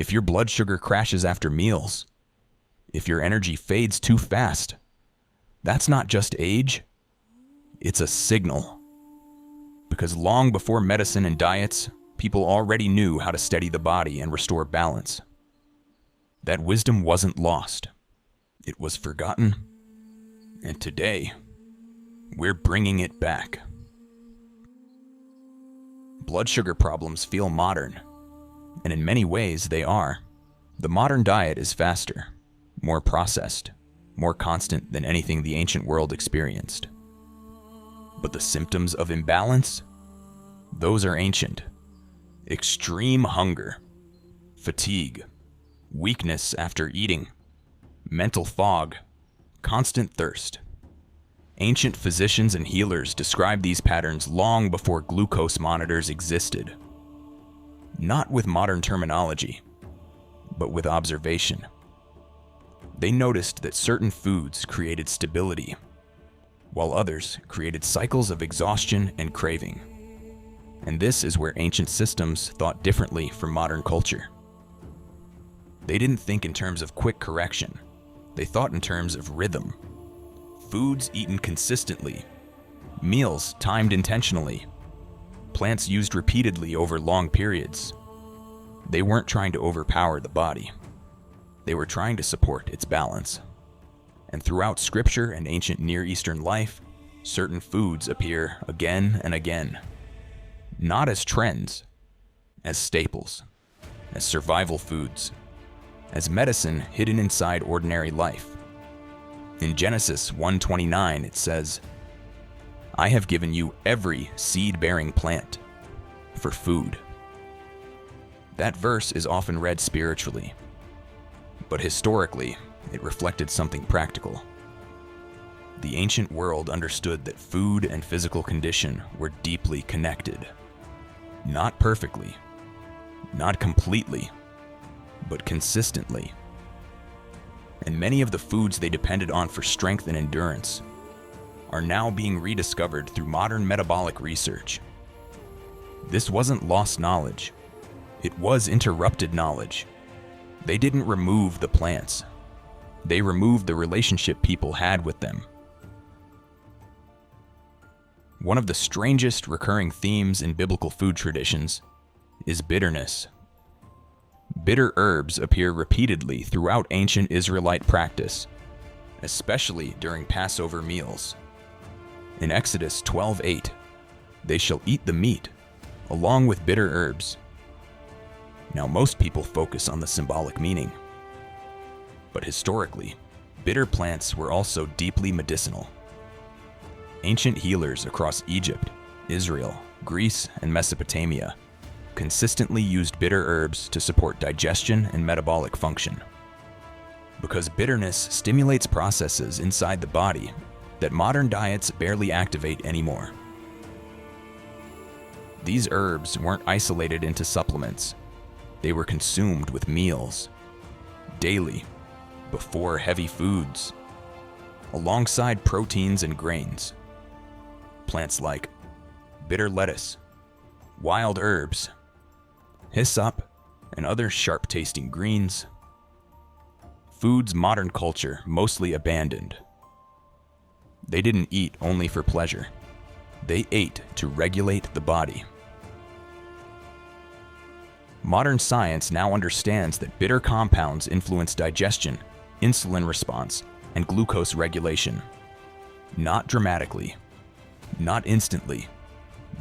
if your blood sugar crashes after meals, if your energy fades too fast, that's not just age, it's a signal. Because long before medicine and diets, people already knew how to steady the body and restore balance. That wisdom wasn't lost. It was forgotten. And today, we're bringing it back. Blood sugar problems feel modern, and in many ways they are. The modern diet is faster, more processed, more constant than anything the ancient world experienced. But the symptoms of imbalance? Those are ancient. Extreme hunger, fatigue, weakness after eating, mental fog, constant thirst. Ancient physicians and healers described these patterns long before glucose monitors existed. Not with modern terminology, but with observation. They noticed that certain foods created stability, while others created cycles of exhaustion and craving. And this is where ancient systems thought differently from modern culture. They didn't think in terms of quick correction. They thought in terms of rhythm. Foods eaten consistently, meals timed intentionally, plants used repeatedly over long periods. They weren't trying to overpower the body. They were trying to support its balance. And throughout scripture and ancient Near Eastern life, certain foods appear again and again. Not as trends, as staples, as survival foods, as medicine hidden inside ordinary life. In Genesis 1:29, it says, "I have given you every seed-bearing plant for food." That verse is often read spiritually, but historically, it reflected something practical. The ancient world understood that food and physical condition were deeply connected. Not perfectly, not completely, but consistently. And many of the foods they depended on for strength and endurance are now being rediscovered through modern metabolic research. This wasn't lost knowledge. It was interrupted knowledge. They didn't remove the plants. They removed the relationship people had with them. One of the strangest recurring themes in biblical food traditions is bitterness. Bitter herbs appear repeatedly throughout ancient Israelite practice, especially during Passover meals. In Exodus 12:8, "They shall eat the meat, along with bitter herbs." Now, most people focus on the symbolic meaning. But historically, bitter plants were also deeply medicinal. Ancient healers across Egypt, Israel, Greece, and Mesopotamia consistently used bitter herbs to support digestion and metabolic function. Because bitterness stimulates processes inside the body that modern diets barely activate anymore. These herbs weren't isolated into supplements. They were consumed with meals, daily, before heavy foods, alongside proteins and grains. Plants like bitter lettuce, wild herbs, hyssop, and other sharp-tasting greens. Foods modern culture mostly abandoned. They didn't eat only for pleasure. They ate to regulate the body. Modern science now understands that bitter compounds influence digestion, insulin response, and glucose regulation. Not dramatically, not instantly,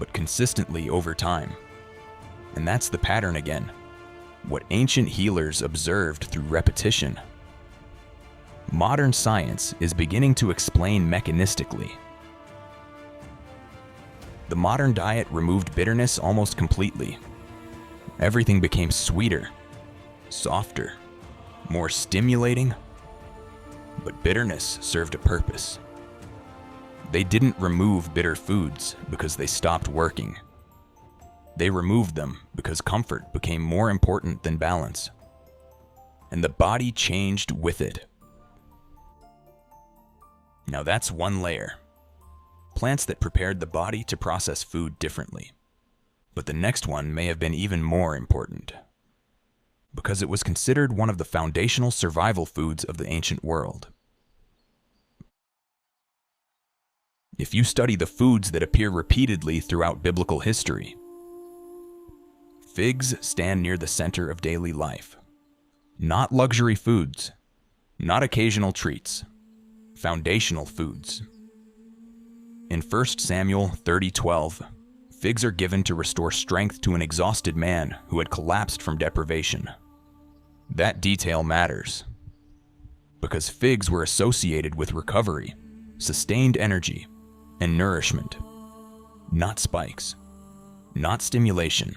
but consistently over time. And that's the pattern again. What ancient healers observed through repetition. Modern science is beginning to explain mechanistically. The modern diet removed bitterness almost completely. Everything became sweeter, softer, more stimulating, but bitterness served a purpose. They didn't remove bitter foods because they stopped working. They removed them because comfort became more important than balance. And the body changed with it. Now that's one layer. Plants that prepared the body to process food differently. But the next one may have been even more important. because it was considered one of the foundational survival foods of the ancient world. If you study the foods that appear repeatedly throughout biblical history, figs stand near the center of daily life. Not luxury foods, not occasional treats, foundational foods. In 1 Samuel 30:12, figs are given to restore strength to an exhausted man who had collapsed from deprivation. That detail matters, because figs were associated with recovery, sustained energy, and nourishment. Not spikes, not stimulation,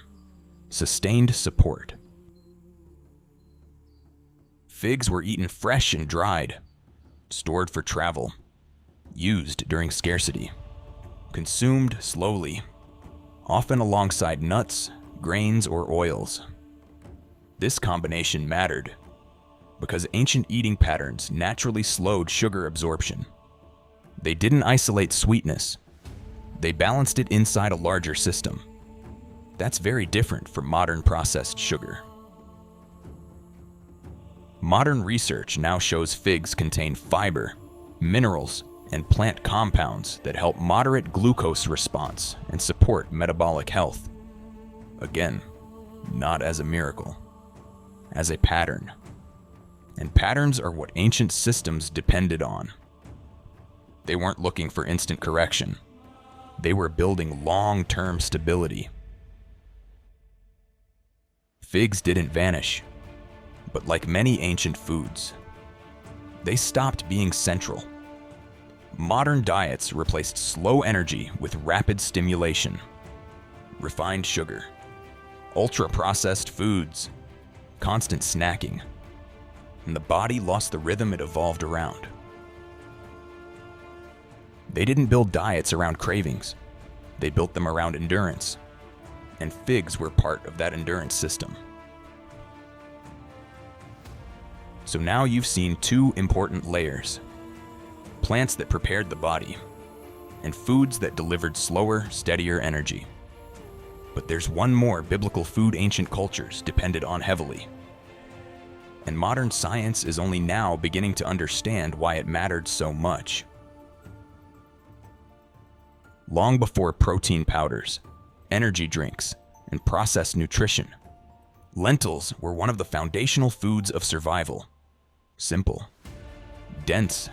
sustained support. Figs were eaten fresh and dried, stored for travel, used during scarcity, consumed slowly, often alongside nuts, grains, or oils. This combination mattered because ancient eating patterns naturally slowed sugar absorption. They didn't isolate sweetness. They balanced it inside a larger system. That's very different from modern processed sugar. Modern research now shows figs contain fiber, minerals, and plant compounds that help moderate glucose response and support metabolic health. Again, not as a miracle, as a pattern. And patterns are what ancient systems depended on. They weren't looking for instant correction. They were building long-term stability. Figs didn't vanish, but like many ancient foods, they stopped being central. Modern diets replaced slow energy with rapid stimulation, refined sugar, ultra-processed foods, constant snacking, and the body lost the rhythm it evolved around. They didn't build diets around cravings. They built them around endurance, and figs were part of that endurance system. So now you've seen two important layers: plants that prepared the body, and foods that delivered slower, steadier energy. But there's one more biblical food ancient cultures depended on heavily. And modern science is only now beginning to understand why it mattered so much. Long before protein powders, energy drinks, and processed nutrition, lentils were one of the foundational foods of survival. Simple, dense,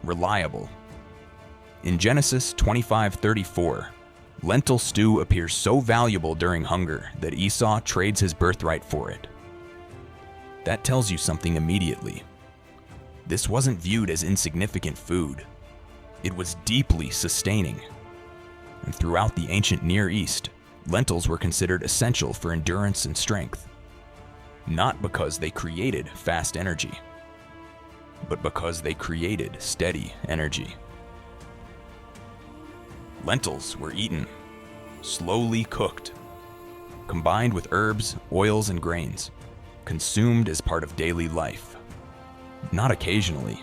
reliable. In Genesis 25:34, lentil stew appears so valuable during hunger that Esau trades his birthright for it. That tells you something immediately. This wasn't viewed as insignificant food. It was deeply sustaining. And throughout the ancient Near East, lentils were considered essential for endurance and strength. Not because they created fast energy, but because they created steady energy. Lentils were eaten, slowly cooked, combined with herbs, oils, and grains, consumed as part of daily life, not occasionally.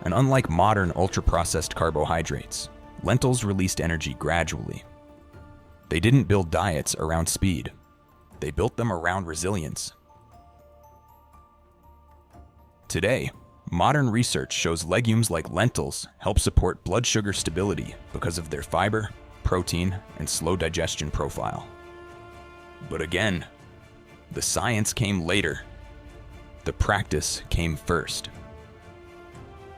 And unlike modern ultra-processed carbohydrates, lentils released energy gradually. They didn't build diets around speed. They built them around resilience. Today, modern research shows legumes like lentils help support blood sugar stability because of their fiber, protein, and slow digestion profile. But again, the science came later. The practice came first.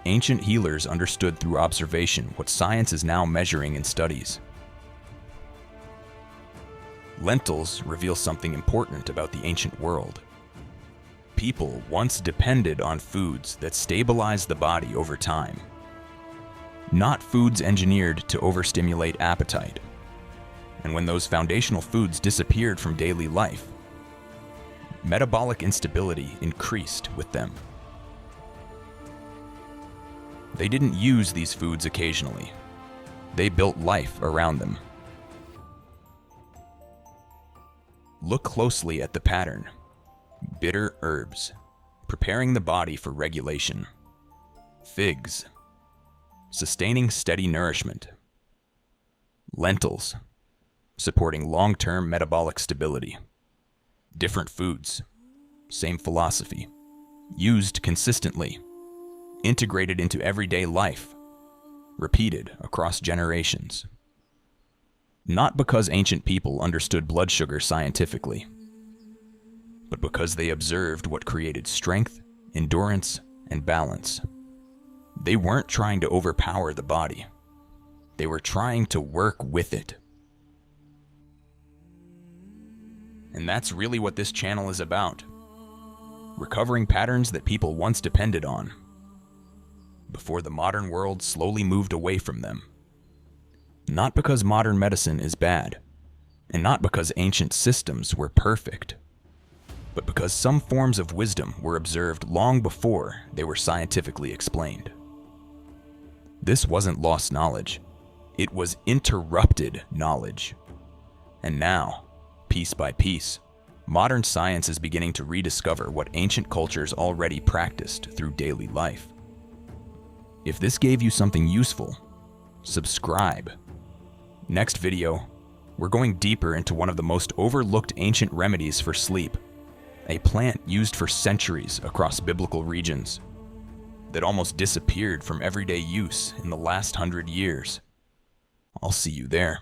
Ancient healers understood through observation what science is now measuring in studies. Lentils reveal something important about the ancient world. People once depended on foods that stabilized the body over time, not foods engineered to overstimulate appetite. And when those foundational foods disappeared from daily life, metabolic instability increased with them. They didn't use these foods occasionally. They built life around them. Look closely at the pattern. Bitter herbs, preparing the body for regulation. Figs, sustaining steady nourishment. Lentils, supporting long-term metabolic stability. Different foods, same philosophy, used consistently, integrated into everyday life, repeated across generations. Not because ancient people understood blood sugar scientifically, but because they observed what created strength, endurance, and balance. They weren't trying to overpower the body. They were trying to work with it. And that's really what this channel is about. Recovering patterns that people once depended on, before the modern world slowly moved away from them. Not because modern medicine is bad, and not because ancient systems were perfect, but because some forms of wisdom were observed long before they were scientifically explained. This wasn't lost knowledge. It was interrupted knowledge. And now, piece by piece, modern science is beginning to rediscover what ancient cultures already practiced through daily life. If this gave you something useful, subscribe. Next video, we're going deeper into one of the most overlooked ancient remedies for sleep, a plant used for centuries across biblical regions that almost disappeared from everyday use in the last 100 years. I'll see you there.